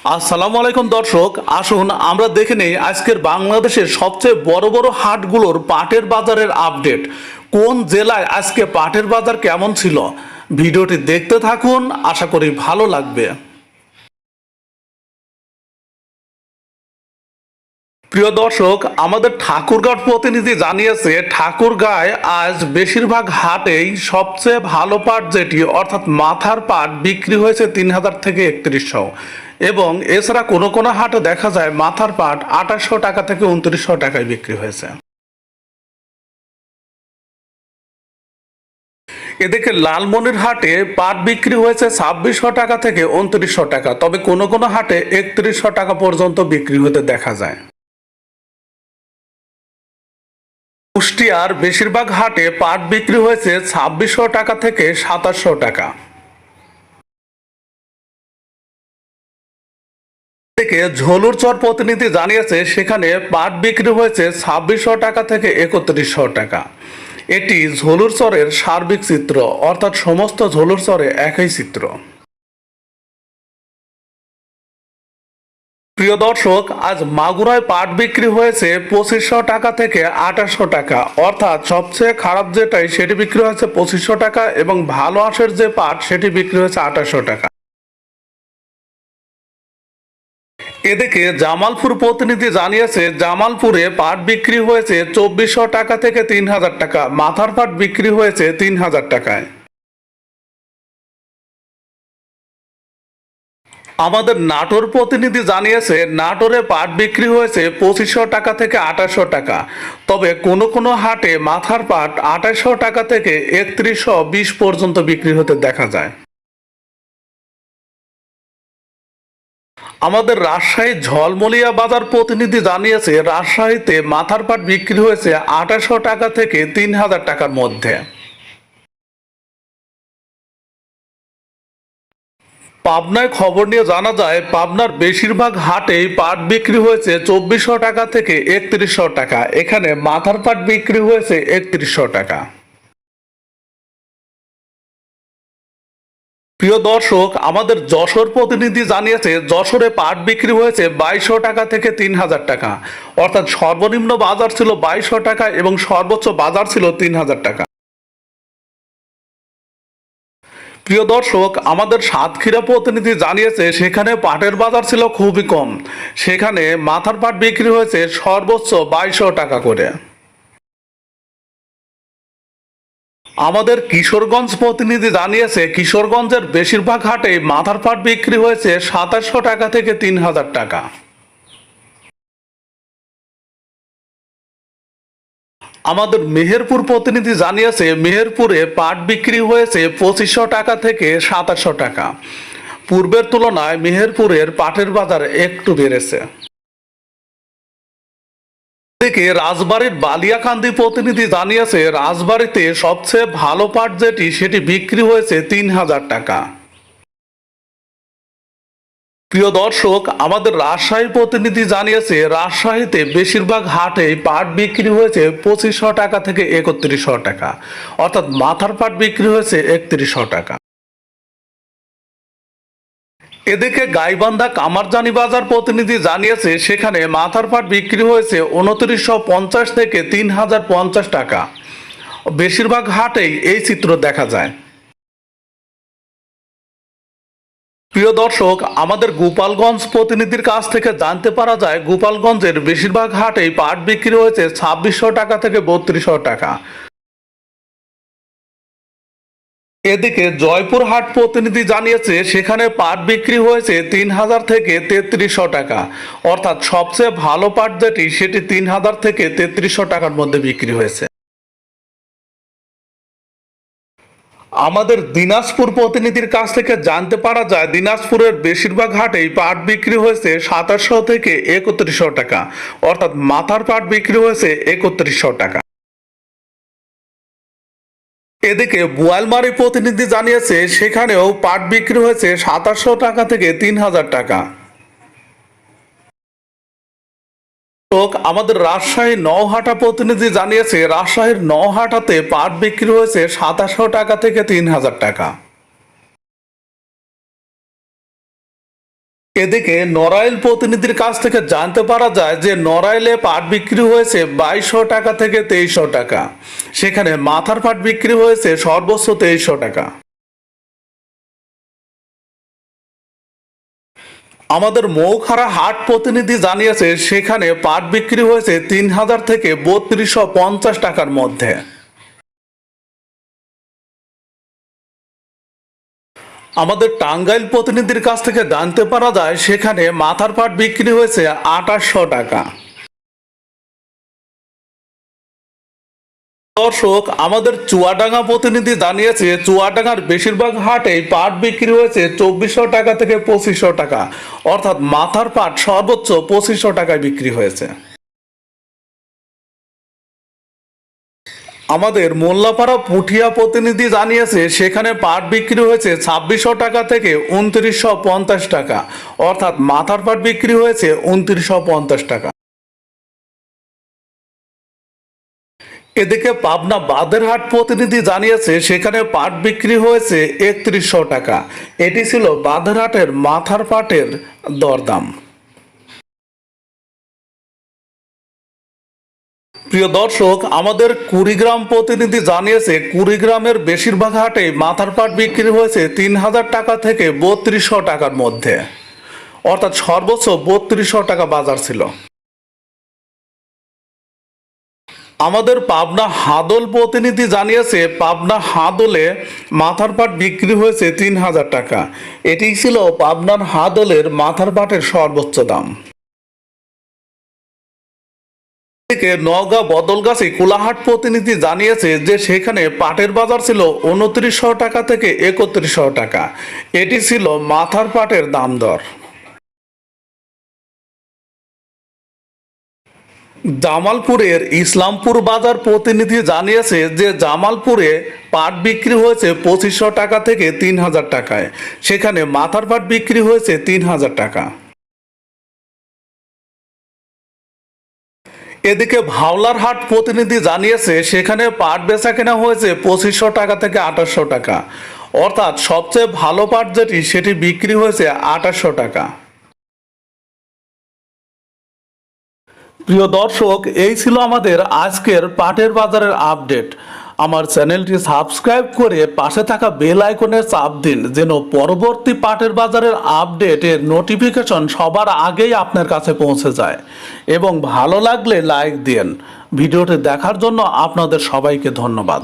আসসালামু আলাইকুম দর্শক, আসুন আমরা দেখে নেই আজকের বাংলাদেশের সবচেয়ে বড় বড় হাটগুলোর পাটের বাজারের আপডেট। কোন জেলায় আজকে পাটের বাজার কেমন ছিল, ভিডিওটি দেখতে থাকুন, আশা করি ভালো লাগবে। প্রিয় দর্শক, আমাদের ঠাকুরগাঁও প্রতিনিধি জানিয়েছে ঠাকুরগাঁয় আজ বেশিরভাগ হাটেই সবচেয়ে ভালো পাট যেটি অর্থাৎ মাথার পাট বিক্রি হয়েছে ৩,০০০ থেকে ৩১০০, এবং এছাড়া কোনো কোনো হাটে দেখা যায় মাথার পাট ২৮০০ টাকা থেকে ২৯০০ টাকায় বিক্রি হয়েছে। এদিকে লালমনিরহাটে পাট বিক্রি হয়েছে ২৬০০ টাকা থেকে ২৯০০ টাকা, তবে কোনো কোনো হাটে ৩১০০ টাকা পর্যন্ত বিক্রি হতে দেখা যায়। কুষ্টিয়ার বেশিরভাগ হাটে পাট বিক্রি হয়েছে ২৬০০ টাকা থেকে ২৭০০ টাকা। থেকে ঝলুরচর প্রতিনিধি জানিয়েছে সেখানে পাট বিক্রি হয়েছে ২৬০০ টাকা থেকে ৩১০০ টাকা। এটি ঝলুরচরের সার্বিক চিত্র, অর্থাৎ সমস্ত ঝলুরচরে একই চিত্র। প্রিয় দর্শক, আজ মাগুরায় পাট বিক্রি হয়েছে ২৫০০ টাকা থেকে ২৮০০ টাকা, অর্থাৎ সবচেয়ে খারাপ যেটাই সেটি বিক্রি হয়েছে ২৫০০ টাকা এবং ভালো আঁশের যে পাট সেটি বিক্রি হয়েছে ২৮০০ টাকা। এদিকে জামালপুর প্রতিনিধি জানিয়েছে জামালপুরে পাট বিক্রি হয়েছে ২৪০০ টাকা থেকে ৩,০০০ টাকা, মাথার পাট বিক্রি হয়েছে ৩,০০০ টাকায়। আমাদের নাটোর প্রতিনিধি জানিয়েছে নাটোরে পাট বিক্রি হয়েছে ২৫০০ টাকা থেকে ২৮০০ টাকা, তবে কোনো কোনো হাটে মাথার পাট ২৮০০ টাকা থেকে ৩১২০ পর্যন্ত বিক্রি হতে দেখা যায়। আমাদের রাজশাহী ঝলমলিয়া বাজার প্রতিনিধি জানিয়েছে রাজশাহীতে মাথার পাট বিক্রি হয়েছে ২৮০০ টাকা থেকে ৩,০০০ টাকার মধ্যে। পাবনায় খবর নিয়ে জানা যায় পাবনার বেশিরভাগ হাটেই পাট বিক্রি হয়েছে ২৪০০ টাকা থেকে ৩১০০ টাকা, এখানে মাথার পাট বিক্রি হয়েছে ৩১০০ টাকা। প্রিয় দর্শক, আমাদের যশোর প্রতিনিধি জানিয়েছে যশোরে পাট বিক্রি হয়েছে ২২০০ টাকা থেকে ৩,০০০ টাকা, অর্থাৎ সর্বনিম্ন বাজার ছিল ২২০০ টাকা এবং সর্বোচ্চ বাজার ছিল ৩,০০০ টাকা। প্রিয় দর্শক, আমাদের সাতক্ষীরা প্রতিনিধি জানিয়েছে সেখানে পাটের বাজার ছিল খুবই কম, সেখানে মাথার পাট বিক্রি হয়েছে সর্বোচ্চ ২২০০ টাকা করে। আমাদের কিশোরগঞ্জ প্রতিনিধি জানিয়েছে কিশোরগঞ্জের বেশিরভাগ হাটে মাথার পাট বিক্রি হয়েছে ২৭০০ টাকা থেকে ৩,০০০ টাকা। আমাদের মেহেরপুর প্রতিনিধি জানিয়েছে মেহেরপুরে পাট বিক্রি হয়েছে ২৫০০ টাকা থেকে ২৭০০ টাকা। পূর্বের তুলনায় মেহেরপুরের পাটের বাজার একটু বেড়েছে। এদিকে রাজবাড়ীর বালিয়াকান্দি প্রতিনিধি জানিয়েছে রাজবাড়ীতে সবচেয়ে ভালো পাট যেটি সেটি বিক্রি হয়েছে ৩,০০০ টাকা। প্রিয় দর্শক, আমাদের রাজশাহী প্রতিনিধি জানিয়েছে রাজশাহীতে বেশিরভাগ হাটেই পাট বিক্রি হয়েছে ২৫০০ টাকা থেকে ৩১০০ টাকা, অর্থাৎ মাথার পাট বিক্রি হয়েছে ৩১০০ টাকা। এদিকে গাইবান্ধা কামারজানি বাজার প্রতিনিধি জানিয়েছে সেখানে মাথার পাট বিক্রি হয়েছে ২৯৫০ থেকে ৩,০৫০ টাকা। বেশিরভাগ হাটেই এই চিত্র দেখা যায়। প্রিয় দর্শক, আমাদের গোপালগঞ্জ প্রতিনিধির কাছ থেকে জানতে পারা যায় গোপালগঞ্জের বেশিরভাগ হাটেই পাট বিক্রি হয়েছে ২৬০০ টাকা থেকে ৩২০০ টাকা। এদিকে জয়পুর হাট প্রতিনিধি জানিয়েছে সেখানে পাট বিক্রি হয়েছে ৩,০০০ থেকে ৩৩০০ টাকা, অর্থাৎ সবচেয়ে ভালো পাট যেটি সেটি ৩,০০০ থেকে ৩৩০০ টাকার মধ্যে বিক্রি হয়েছে। আমাদের দিনাজপুর প্রতিনিধির কাছ থেকে জানতে পারা যায় দিনাজপুরের বেশিরভাগ হাটেই পাট বিক্রি হয়েছে ২৭০০ থেকে ৩১০০ টাকা, অর্থাৎ মাথার পাট বিক্রি হয়েছে ৩১০০ টাকা। এদিকে বোয়ালমারী প্রতিনিধি জানিয়েছে সেখানেও পাট বিক্রি হয়েছে ২৭০০ টাকা থেকে ৩,০০০ টাকা। আমাদের রাজশাহী নওহাটা প্রতিনিধি জানিয়েছে রাজশাহীর নওহাটাতে পাট বিক্রি হয়েছে ২৭০০ টাকা থেকে ৩,০০০ টাকা। এদিকে নড়াইল প্রতিনিধির কাছ থেকে জানতে পারা যায় যে নড়াইলে পাট বিক্রি হয়েছে 2200 টাকা থেকে 2300 টাকা, সেখানে মাথার পাট বিক্রি হয়েছে সর্বোচ্চ 2300 টাকা। আমাদের মৌখারা হাট প্রতিনিধি জানিয়েছে সেখানে পাট বিক্রি হয়েছে 3000 থেকে 3250 টাকার মধ্যে। আমাদের টাঙ্গাইল প্রতিনিধির কাছ থেকে জানতে পারা যায় সেখানে মাথার পাট বিক্রি হয়েছে 2800 টাকা। দর্শক, আমাদের চুয়াডাঙ্গা প্রতিনিধি জানিয়েছে চুয়াডাঙ্গার বেশিরভাগ হাটেই পাট বিক্রি হয়েছে 2400 টাকা থেকে 2500 টাকা, অর্থাৎ মাথার পাট সর্বোচ্চ 2500 টাকায় বিক্রি হয়েছে। আমাদের মোল্লাপাড়া পুঠিয়া প্রতিনিধি জানিয়েছে সেখানে পাট বিক্রি হয়েছে 2600 টাকা থেকে 2950 টাকা, অর্থাৎ মাথার পাট বিক্রি হয়েছে 2950 টাকা। এদিকে পাবনা বাদেরহাট প্রতিনিধি জানিয়েছে সেখানে পাট বিক্রি হয়েছে 3100 টাকা। এটি ছিল বাদেরহাটের মাথার পাটের দরদাম। প্রিয় দর্শক, আমাদের কুড়িগ্রাম প্রতিনিধি জানিয়েছে কুড়িগ্রামের বেশিরভাগ হাটে মাথার পাট বিক্রি হয়েছে 3000 টাকা থেকে 3200 টাকার মধ্যে, অর্থাৎ সর্বোচ্চ 3200 টাকা বাজার ছিল। আমাদের পাবনা হাদল প্রতিনিধি জানিয়েছে পাবনা হাদলে মাথার পাট বিক্রি হয়েছে 3000 টাকা। এটি ছিল পাবনার হাদলের মাথার পাটের সর্বোচ্চ দাম। নওগাঁ বদলগাছি কোলাহাট প্রতিনিধি জানিয়েছে যে সেখানে পাটের বাজার ছিল 2900 টাকা থেকে 3100 টাকা। এটি ছিল মাথার পাটের দাম দর। জামালপুরের ইসলামপুর বাজার প্রতিনিধি জানিয়েছে যে জামালপুরে পাট বিক্রি হয়েছে 2500 টাকা থেকে 3000 টাকায়, সেখানে মাথার পাট বিক্রি হয়েছে 3000 টাকা। এদিকে ভাওলার হাট প্রতিনিধি জানিয়েছে সেখানে পাট বেচা কেনা হয়েছে 2500 টাকা থেকে 2800 টাকা, অর্থাৎ সবচেয়ে ভালো পাট যেটি সেটি বিক্রি হয়েছে 2800 টাকা। প্রিয় দর্শক, এই ছিল আমাদের আজকের পাটের বাজারের আপডেট। আমার চ্যানেলটি সাবস্ক্রাইব করে পাশে থাকা বেল আইকনে চাপ দিন যেন পরবর্তী পাটের বাজারের আপডেটের নোটিফিকেশন সবার আগেই আপনার কাছে পৌঁছে যায়, এবং ভালো লাগলে লাইক দিন। ভিডিওটি দেখার জন্য আপনাদের সবাইকে ধন্যবাদ।